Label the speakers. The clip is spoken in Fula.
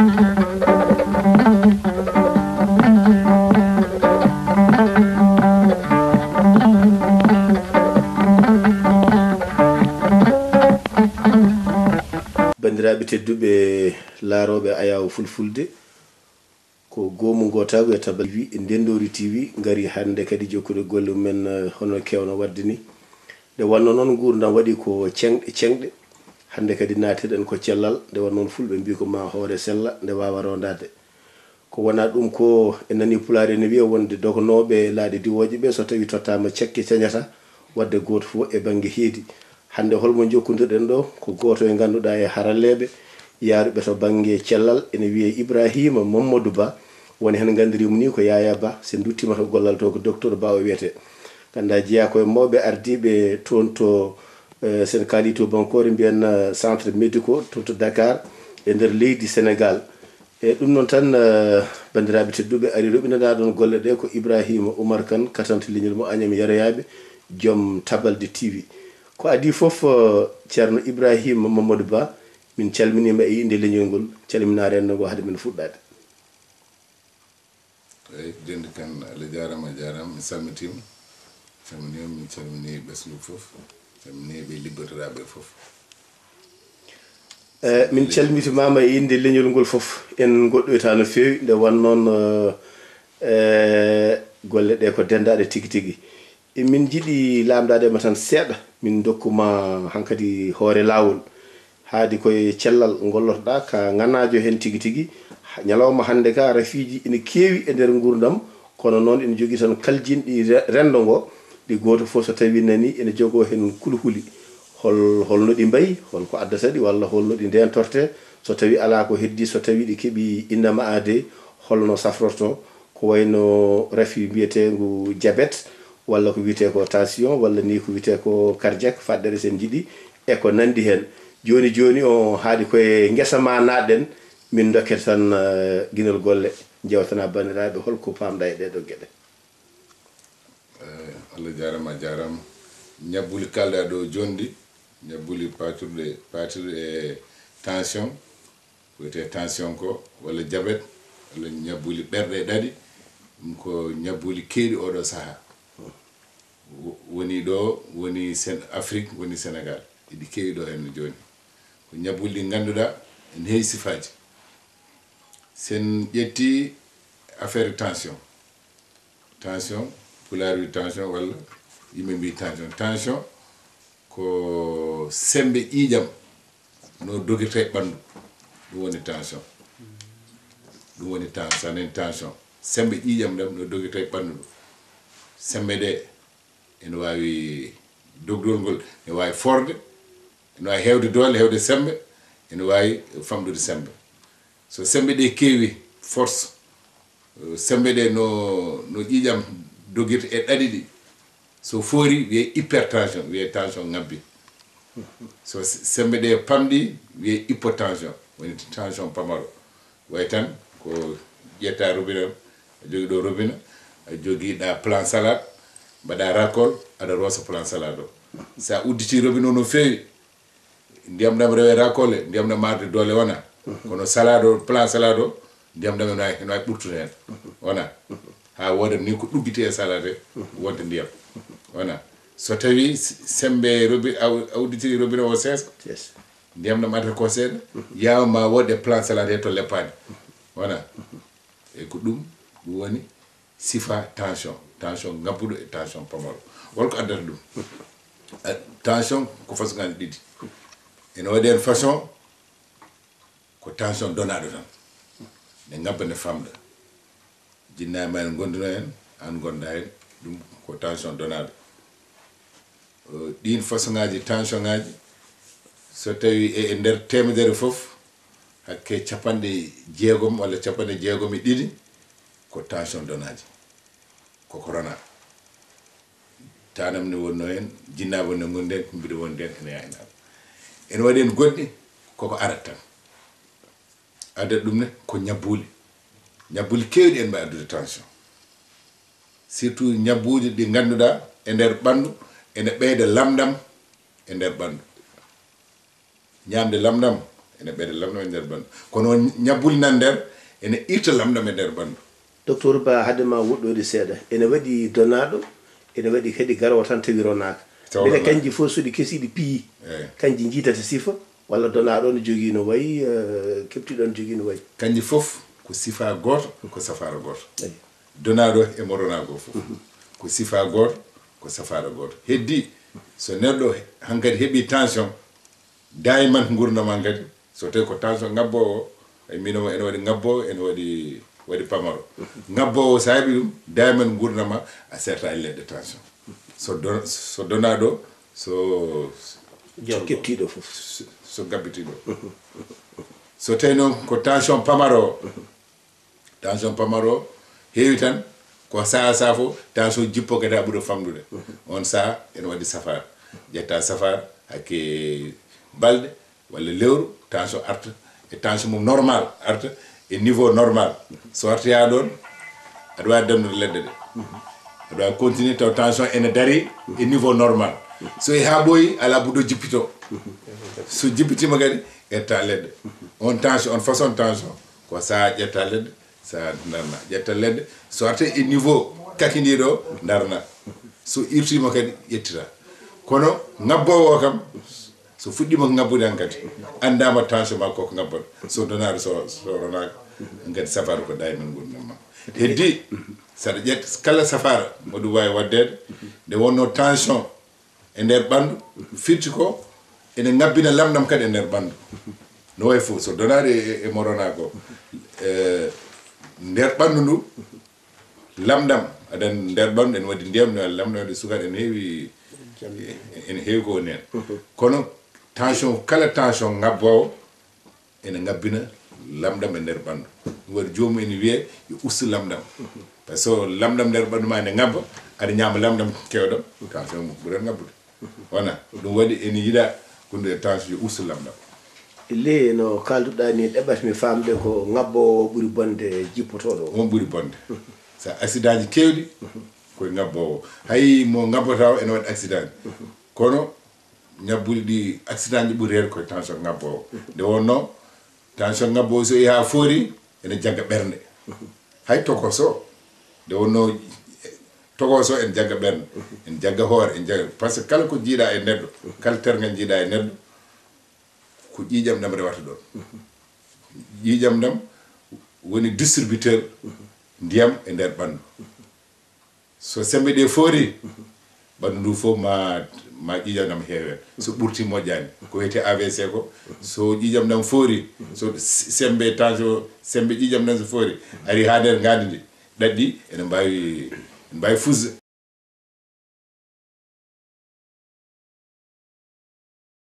Speaker 1: bandiraɓe tedduɓe laaroɓe ayaw fulfulde ko goomu gotago e tabal wi e Ndendori TV ngari hande kadi jokkude golle men hono kewno wadde ni nde wanno noon gurdam waɗi ko cengɗe hande kadi natirɗen ko cellal nde wanno noon fulɓe mbi ko ma hoore sella nde wawa rondade ko wona ɗum ko en nani pulaar ne wiya wonde dogonoɓe laaɗe diwoje ɓe so tawi tottama cekke ceñata wadde goto fof e banggue heedi hande holmo jokkodirɗen ɗo ko goto e ganduɗa e haralleɓe yaaruɓe to banggue cellal ene wiye Ibrahima Mamadou Ba woni hen gandirimo ni ko Yaya Ba sen duttima to gollal to ko docteur Ba o wiyete ganda jeeya koye mawɓe ardiɓe toon to sen kaali to bankore mbiyen centre médicaux to Dakar e nder leydi Sénégal e ɗum noon tan bandiraɓe tedduɓe ari roɓinana ɗon golle ɗe ko Ibrahima Oumar Kane katante leñol mo Agname Yoroyaɓe joom Tabalde TV ko adi foof ceerno Ibrahima Mamadou Ba min calminima e inde leñol ngol calminare en ngo haade men fuɗɗade
Speaker 2: eyi dendi kan Allah jarama mi salmitima min calmini ɓesgu foof calmini ɓe liggotoɗaɓe foof
Speaker 1: min calmitimama e inde leñol ngol foof en goɗɗoyta no fewi nde wannoon golle ɗe ko dendaɗe tigui tigui min jiiɗi lamdadema tan seeɗa min dokkuma hankkadi hoore lawol haadi koye cellal gollotoɗa ka ganajo hen tigui tigui ñalawma hande ka rafiji ina keewi e nder gurdam kono noon ina jogui tan kaljinɗi rendo ngo ɗi goto foof so tawi nani ene jogo hen kulhuli holno ɗi mbayi holko addata ɗi walla holno ɗi ndentorte so tawi ala ko heddi so tawi ɗi keeɓi innama ade holno safrorto ko wayno rafi mbiyetegu diabète walla ko wiyete ko tension walla ni ko wiyete ko cardiaque faddere sen jiiɗi e ko nandi hen joni joni o haadi koye guesa ma naɗɗen min dokkete tan guinol golle jewtana bandiraɓe holko pamɗa e ɗeɗo gueɗe
Speaker 2: Allah jarama ñabbuli kalɗa ɗo jondi ñabbuli paturɗe e tension wiyete tension ko walla diabète walla ñabbuli ɓerɗe ɗaɗi ɗum ko ñabbuli keeɗi oɗo saaha woni ɗo woni Afrique woni Sénégal iɗi keewi ɗo henno joni ko ñabbuli ɗi ganduɗa en heewi sifaji sen ƴetti affaire tension pulaar wi tension walla yimɓe mbi tension ko sembe ƴiiƴam no dogirta e ɓandu ɗum woni tension sa nani tension sembe ƴiiƴam ɗam no dogirta e ɓandu ɗum sembe ɗe ene wawi dogdol ngol ene wawi forde ene wawi hewde doole hewde sembe ene wawi famɗude sembe so sembe ɗe keewi force sembe ɗe no ƴiiƴam dogirta e ɗaɗi ɗi so foori wiye hypertension wiye tension ngabbi so sembe ɗe pamɗi wiye hypotension woni tension pamaro way tan ko ƴetta robinet a jogui ɗo robinet a joguiɗa plan salade mbaɗa racole aɗa roosa plan salade o sa udditi robinet o no fewi ndiyam ɗam rewe racole ndiyam ɗam arde doole wona kono salade o plan salade o ndiyam ɗam ene wawi ɓurtude hen wona ha wodat ni ko ɗuggiti e salade wonde ndiyam wona so tawi sembe a udditiri robinet o seesa ndiyam ɗam arta ko seeɗa yawma wodde plan salade he to leppani wona e ko ɗum woni sifa tension ngabbuɗo e tension pamaro holko addata ɗum tension ko façon ngaji ɗiɗi ene waɗi hen façon ko tension donaɗo tan ne ngabba ne famɗa jinnama en gonduno hen an gonda hen ɗum ko tension donaɗo ɗin façon ngaji tension ngaji so tawi e nder temedere foof hakke capanɗe jeegom walla capanɗe jeegom e ɗiɗi ko tension donaji ko corona tanam ne wonno hen jinnaɓe ne gondi hen mbiɗa wondi hen ene yaynaɓe ene waɗi hen goɗɗi koko arat tan adat ɗum ne ko ñabbuli kewɗi en mbawi addude tension surtout ñabbuji ɗi ganduɗa e nder ɓandu ene ɓeyda lamɗam e nder ɓandu ñamde lamɗam ene ɓeyda lamɗam e nder ɓanndu kono ñabbuli nan nder ene irta lamɗam e nder ɓanndu.
Speaker 1: docteur Ba hadde ma woɗɗode seeɗa ene waɗi donaɗo ene waɗi kadi garwa tan tawi ronaka bele kanji fof so ɗi kesi ɗi piyi kanji jiitata sifa walla donaɗo ne jogui no wayi keptiɗo ne jogui no wayi
Speaker 2: kanji fof ko sifa goto ko safara goto donaɗo e mo rona go fof ko sifa goto ko safara goto heddi so neɗɗo hankkadi heeɓi tension dayman gurdama kadi so tawi ko tension ngabbowo ay mino ene waɗi ngabbowo ene waɗi pamaro ngabbowo sa heeɓi ɗum dayman gurdama a serta e leɗɗe tension so donaɗo so
Speaker 1: keptiɗo fof
Speaker 2: so gabbitiɗo so tawi noon ko tension pamaro heewi tan ko saha fof tension jippo kadi ha ɓuura famdude on saha ene waɗi safara ƴetta safara hakke balɗe walla lewru tension arta e tension mum normal arta e niveau normal so artoya ɗon aɗa wawi damnude leɗɗe ɗe aɗa wawi continuer taw tension ene daari e niveau normal so ha ɓooyi ala buɗo jippito so jippitima kadi ƴetta leɗɗe on tension on façon tension ko saha ƴetta leɗɗe saha darna ƴetta leɗɗe so arta e niveau kakidiɗo darna so irtima kadi ƴettita kono ngabbowo o kam so fuɗɗima ko ngabbude han kadi andama tension ma koko ngabbat so donaɗo so ronaka kadi safara ko daymen gurdam heddi saɗa ƴetta kala safara moɗum wawi waddede nde wonno tension e nder ɓandu firti ko ene ngabbina lamɗam kadi e nder ɓandu no way fof so donaɗo e mo ronako nder ɓandu ndu lamɗam aɗan nder ɓandu ene waɗi ndiyam lamɗam waɗi sukar ene heewi ko woni hen kono tension kala tension ngabbowo ene ngabbina lamɗam e nder ɓandu ɗum waɗi jomum ene wiye yo ustu lamɗam par ce que lamɗam nder ɓandu ma ene ngabba aɗa ñama lamɗam kewɗam tension mum ɓuurat ngabbude wona ɗum waɗi ene yiiɗa kunde tension yo ustu lamɗam
Speaker 1: le no kalduɗa ni ɗeɓatmi famde ko ngabbowo ɓuuri bonde jippotoɗo
Speaker 2: on ɓuuri bonde sa accident ji kewɗi koye ngabbowo hay mo ngabbata o ene waɗi accident kono ñabbuli ɗi accident ji ɓuuri heede koye tension ngabbowo nde wonno tension ngabbowo so yeehi ha foori ene jagga ɓernde hay tokoso nde wonno tokoso ene jagga ɓernde ene jagga hoore ene jagga par ce que kala ko jiiɗa e neɗɗo kala tergal jiiɗa e neɗɗo ko ƴiƴam ɗam rewata ɗon ƴiƴam ɗam woni distributeur ndiyam e nder ɓandu so sembe ɗe foori ɓandu ndu fof ma ƴiƴam ɗam heewe so ɓurti moƴƴani ko wiyete AVC ko so ƴiƴam ɗam foori so sembe tension sembe ƴiƴam ɗam so foori ari ha nder gandi ndi ɗaɗɗi ene mbawi fusde